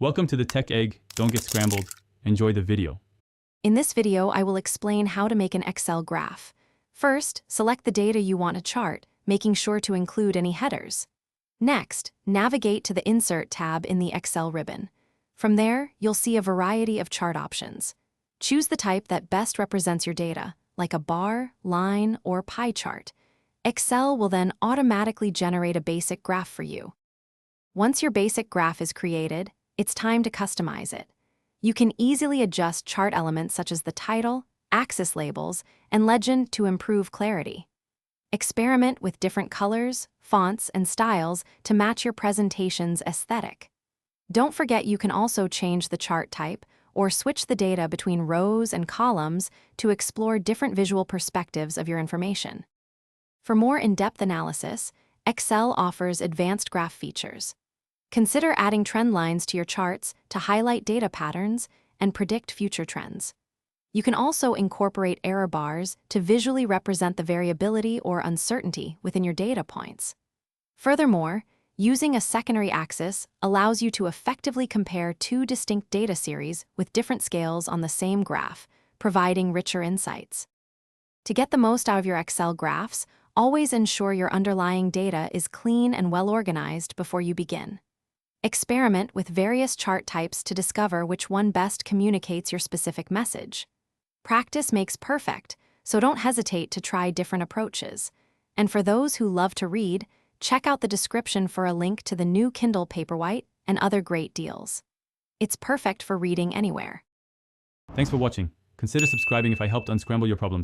Welcome to the Tech Egg. Don't get scrambled. Enjoy the video. In this video, I will explain how to make an Excel graph. First, select the data you want to chart, making sure to include any headers. Next, navigate to the Insert tab in the Excel ribbon. From there, you'll see a variety of chart options. Choose the type that best represents your data, like a bar, line, or pie chart. Excel will then automatically generate a basic graph for you. Once your basic graph is created, it's time to customize it. You can easily adjust chart elements such as the title, axis labels, and legend to improve clarity. Experiment with different colors, fonts, and styles to match your presentation's aesthetic. Don't forget you can also change the chart type or switch the data between rows and columns to explore different visual perspectives of your information. For more in-depth analysis, Excel offers advanced graph features. Consider adding trend lines to your charts to highlight data patterns and predict future trends. You can also incorporate error bars to visually represent the variability or uncertainty within your data points. Furthermore, using a secondary axis allows you to effectively compare two distinct data series with different scales on the same graph, providing richer insights. To get the most out of your Excel graphs, always ensure your underlying data is clean and well-organized before you begin. Experiment with various chart types to discover which one best communicates your specific message. Practice makes perfect, so don't hesitate to try different approaches. And for those who love to read, check out the description for a link to the new Kindle Paperwhite and other great deals. It's perfect for reading anywhere. Thanks for watching. Consider subscribing if I helped unscramble your problems.